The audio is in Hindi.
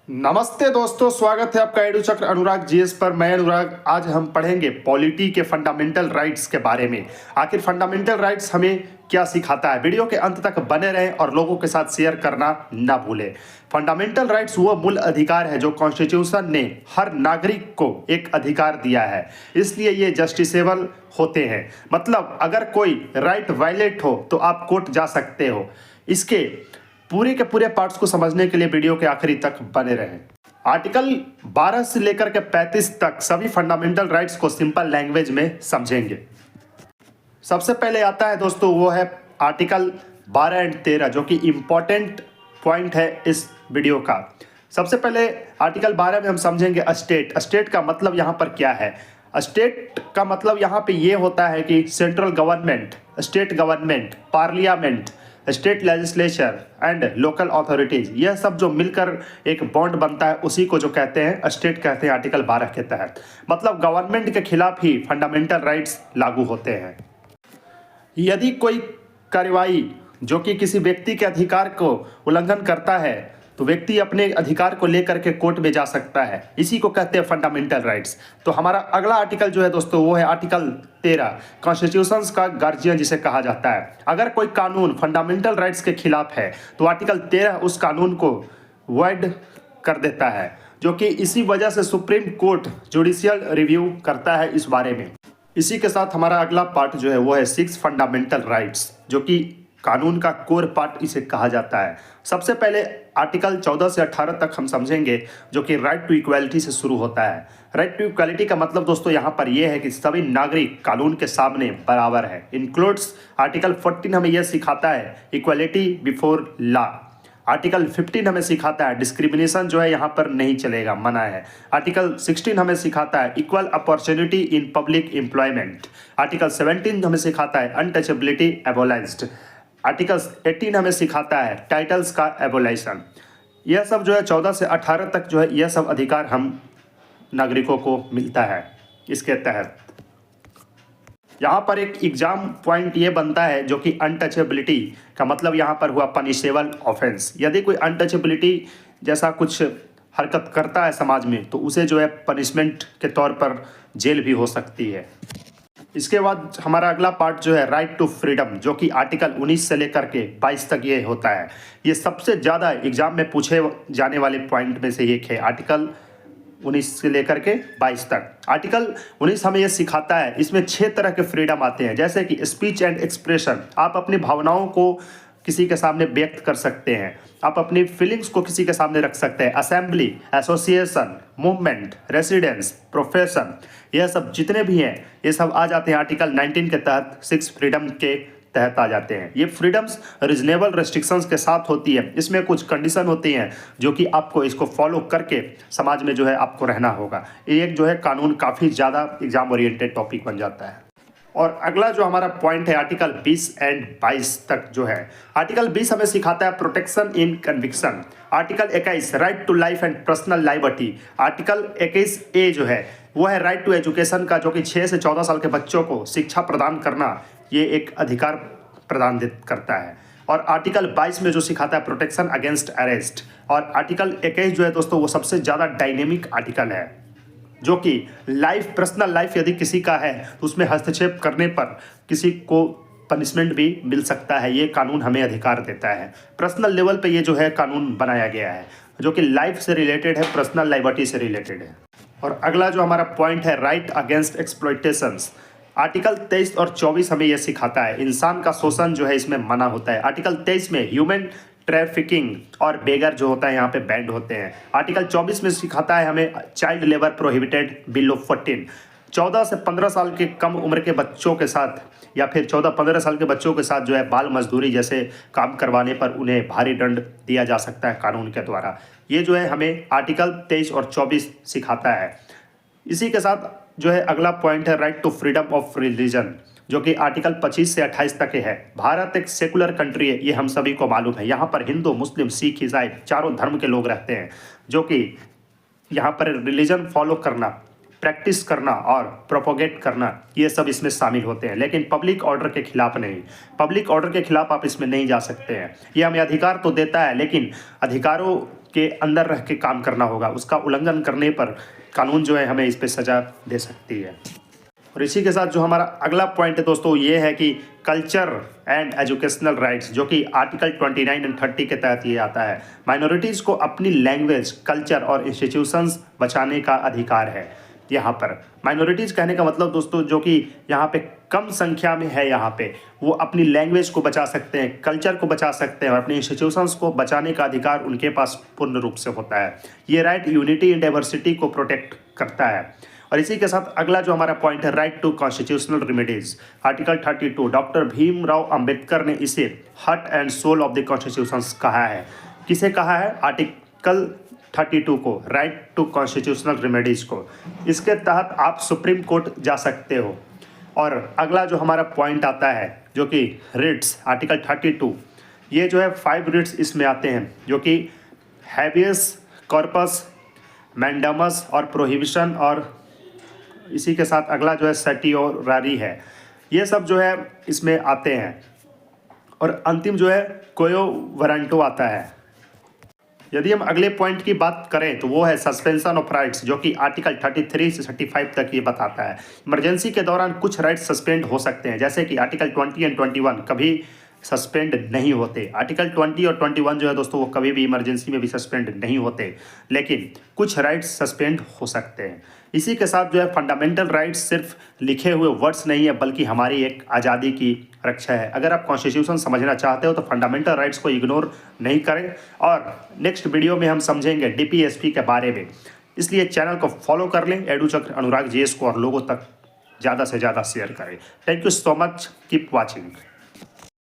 नमस्ते दोस्तों, स्वागत है आपका एडू चक्र अनुराग जीएस पर। मैं अनुराग। आज हम पढ़ेंगे पॉलिटी के फंडामेंटल राइट्स के बारे में। आखिर फंडामेंटल राइट्स हमें क्या सिखाता है। वीडियो के अंत तक बने रहें और लोगों के साथ शेयर करना ना भूलें। फंडामेंटल राइट्स वो मूल अधिकार है जो कॉन्स्टिट्यूशन ने हर नागरिक को एक अधिकार दिया है, इसलिए ये जस्टिसेबल होते हैं। मतलब अगर कोई राइट वायलेट हो तो आप कोर्ट जा सकते हो। इसके पूरे के पूरे पार्ट्स को समझने के लिए वीडियो के आखिरी तक बने रहें। आर्टिकल 12 से लेकर के 35 तक सभी फंडामेंटल राइट्स को सिंपल लैंग्वेज में समझेंगे। सबसे पहले आता है दोस्तों, वो है आर्टिकल 12 एंड 13, जो कि इम्पोर्टेंट पॉइंट है इस वीडियो का। सबसे पहले आर्टिकल 12 में हम समझेंगे स्टेट। स्टेट का मतलब यहाँ पर क्या है। स्टेट का मतलब यहाँ पे ये होता है कि central government, state government, parliament, state legislature and local authorities, यह सब जो मिलकर एक बॉन्ड बनता है उसी को जो कहते हैं स्टेट कहते हैं आर्टिकल 12 के तहत। मतलब गवर्नमेंट के खिलाफ ही फंडामेंटल राइट्स लागू होते हैं। यदि कोई कार्रवाई जो कि किसी व्यक्ति के अधिकार को उल्लंघन करता है तो व्यक्ति अपने अधिकार को लेकर के कोर्ट में जा सकता है। इसी को कहते हैं फंडामेंटल राइट्स। तो हमारा अगला आर्टिकल जो है दोस्तों वो है आर्टिकल 13, कॉन्स्टिट्यूशन का गार्जियन जिसे कहा जाता है। अगर कोई कानून फंडामेंटल राइट्स के खिलाफ है तो आर्टिकल 13 उस कानून को वॉइड कर देता है, जो कि इसी वजह से सुप्रीम कोर्ट जुडिशियल रिव्यू करता है इस बारे में। इसी के साथ हमारा अगला पार्ट जो है वो है 6 फंडामेंटल राइट्स, जो कि कानून का कोर पार्ट इसे कहा जाता है। सबसे पहले आर्टिकल 14 से 18 तक हम समझेंगे, जो कि राइट टू इक्वालिटी से शुरू होता है। राइट टू इक्वालिटी का मतलब दोस्तों यहाँ पर यह है कि सभी नागरिक कानून के सामने बराबर है। इंक्लूड्स आर्टिकल 14 हमें यह सिखाता है इक्वालिटी बिफोर लॉ। आर्टिकल 15 हमें सिखाता है डिस्क्रिमिनेशन जो है यहाँ पर नहीं चलेगा, मना है। आर्टिकल 16 हमें सिखाता है equal opportunity in public employment. Article 17 हमें सिखाता है अनटचेबिलिटी एबोलाइज्ड। आर्टिकल 18 हमें सिखाता है टाइटल्स का एबोलाइशन। यह सब जो है 14 से 18 तक जो है यह सब अधिकार हम नागरिकों को मिलता है इसके तहत। यहाँ पर एक एग्जाम पॉइंट ये बनता है जो कि अनटचेबिलिटी का मतलब यहाँ पर हुआ पनिशेबल ऑफेंस। यदि कोई अनटचेबिलिटी जैसा कुछ हरकत करता है समाज में तो उसे जो है पनिशमेंट के तौर पर जेल भी हो सकती है। इसके बाद हमारा अगला पार्ट जो है राइट टू फ्रीडम, जो कि आर्टिकल 19 से लेकर के 22 तक ये होता है। ये सबसे ज़्यादा एग्जाम में पूछे जाने वाले पॉइंट में से एक है, आर्टिकल 19 से लेकर के 22 तक। आर्टिकल 19 हमें यह सिखाता है, इसमें 6 तरह के फ्रीडम आते हैं, जैसे कि स्पीच एंड एक्सप्रेशन, आप अपनी भावनाओं को किसी के सामने व्यक्त कर सकते हैं, आप अपनी फीलिंग्स को किसी के सामने रख सकते हैं। Assembly, association, movement, residence, profession, यह सब जितने भी हैं ये सब आ जाते हैं आर्टिकल 19 के तहत, 6 फ्रीडम के तहत आ जाते हैं। ये फ्रीडम्स रीजनेबल रेस्ट्रिक्शंस के साथ होती है। इसमें कुछ कंडीशन होती हैं जो कि आपको इसको फॉलो करके समाज में जो है आपको रहना होगा। ये एक जो है कानून काफ़ी ज़्यादा एग्जाम ओरिएंटेड टॉपिक बन जाता है। और अगला जो हमारा पॉइंट है आर्टिकल 20 एंड 22 तक जो है। आर्टिकल 20 हमें सिखाता है protection in conviction. Article 21 right to life and personal liberty. Article 21A जो है वो है राइट टू एजुकेशन का, जो कि 6 से 14 साल के बच्चों को शिक्षा प्रदान करना ये एक अधिकार प्रदान करता है। और आर्टिकल 22 में जो सिखाता है प्रोटेक्शन अगेंस्ट अरेस्ट। और आर्टिकल 21 जो है दोस्तों वो सबसे ज़्यादा डायनेमिक आर्टिकल है, जो कि लाइफ, पर्सनल लाइफ यदि किसी का है तो उसमें हस्तक्षेप करने पर किसी को पनिशमेंट भी मिल सकता है। ये कानून हमें अधिकार देता है। पर्सनल लेवल पे ये जो है कानून बनाया गया है, जो कि लाइफ से रिलेटेड है, पर्सनल लाइबर्टी से रिलेटेड है। और अगला जो हमारा पॉइंट है राइट अगेंस्ट एक्सप्लॉयटेशंस। आर्टिकल 23 और 24 हमें यह सिखाता है इंसान का शोषण जो है इसमें मना होता है। आर्टिकल 23 में ह्यूमन ट्रैफिकिंग और बेगर जो होता है यहाँ पे बैंड होते हैं। आर्टिकल 24 में सिखाता है हमें चाइल्ड लेबर प्रोहिबिटेड बिलो 14। 14 से 15 साल के कम उम्र के बच्चों के साथ या फिर 14-15 साल के बच्चों के साथ जो है बाल मजदूरी जैसे काम करवाने पर उन्हें भारी दंड दिया जा सकता है कानून के द्वारा। ये जो है हमें आर्टिकल 23 और 24 सिखाता है। इसी के साथ जो है अगला पॉइंट है right to freedom of religion, जो कि आर्टिकल 25 से 28 तक है। भारत एक सेकुलर कंट्री है, ये हम सभी को मालूम है। यहाँ पर हिंदू, मुस्लिम, सिख, ईसाई चारों धर्म के लोग रहते हैं, जो कि यहाँ पर रिलीजन फॉलो करना, प्रैक्टिस करना और प्रोपोगेट करना ये सब इसमें शामिल होते हैं। लेकिन पब्लिक ऑर्डर के खिलाफ नहीं। पब्लिक ऑर्डर के खिलाफ आप इसमें नहीं जा सकते हैं। ये हमें अधिकार तो देता है, लेकिन अधिकारों के अंदर रह के काम करना होगा। उसका उल्लंघन करने पर कानून जो है हमें इस पे सज़ा दे सकती है। और इसी के साथ जो हमारा अगला पॉइंट है दोस्तों ये है कि कल्चर एंड एजुकेशनल राइट्स, जो कि आर्टिकल 29 एंड 30 के तहत ये आता है। माइनॉरिटीज़ को अपनी लैंग्वेज, कल्चर और इंस्टीट्यूशंस बचाने का अधिकार है। यहाँ पर माइनॉरिटीज़ कहने का मतलब दोस्तों जो कि यहाँ पे कम संख्या में है, यहाँ पे वो अपनी लैंग्वेज को बचा सकते हैं, कल्चर को बचा सकते हैं और अपने इंस्टीट्यूशंस को बचाने का अधिकार उनके पास पूर्ण रूप से होता है। ये राइट यूनिटी इन डाइवर्सिटी को प्रोटेक्ट करता है। और इसी के साथ अगला जो हमारा पॉइंट है right to constitutional remedies, article 32। Doctor Bhimrao Ambedkar ने इसे heart and soul of the constitution कहा है। किसे कहा है? आर्टिकल 32 को, राइट टू कॉन्स्टिट्यूशनल रेमेडीज को। इसके तहत आप सुप्रीम कोर्ट जा सकते हो। और अगला जो हमारा पॉइंट आता है जो कि रिट्स, आर्टिकल 32, ये जो है 5 रिट्स इसमें आते हैं जो कि हैबियस कॉर्पस, मैंडामस और प्रोहिबिशन, और इसी के साथ अगला जो है सर्टियोरारी है। ये सब जो है इसमें आते हैं। और अंतिम जो है कोयो वारंटो आता है। यदि हम अगले पॉइंट की बात करें तो वो है सस्पेंशन ऑफ राइट्स, जो कि आर्टिकल 33 से 35 तक ये बताता है। इमरजेंसी के दौरान कुछ राइट्स सस्पेंड हो सकते हैं, जैसे कि आर्टिकल 20 एंड 21 कभी सस्पेंड नहीं होते। आर्टिकल 20 और 21 जो है दोस्तों वो कभी भी इमरजेंसी में भी सस्पेंड नहीं होते, लेकिन कुछ राइट्स सस्पेंड हो सकते हैं। इसी के साथ जो है फंडामेंटल राइट्स सिर्फ लिखे हुए वर्ड्स नहीं है, बल्कि हमारी एक आज़ादी की रक्षा है। अगर आप कॉन्स्टिट्यूशन समझना चाहते हो तो फंडामेंटल राइट्स को इग्नोर नहीं करें। और नेक्स्ट वीडियो में हम समझेंगे DPSP के बारे में, इसलिए चैनल को फॉलो कर लें, एडुचक्र अनुराग GS को, और लोगों तक ज़्यादा से ज़्यादा शेयर करें। Thank you so much, keep watching.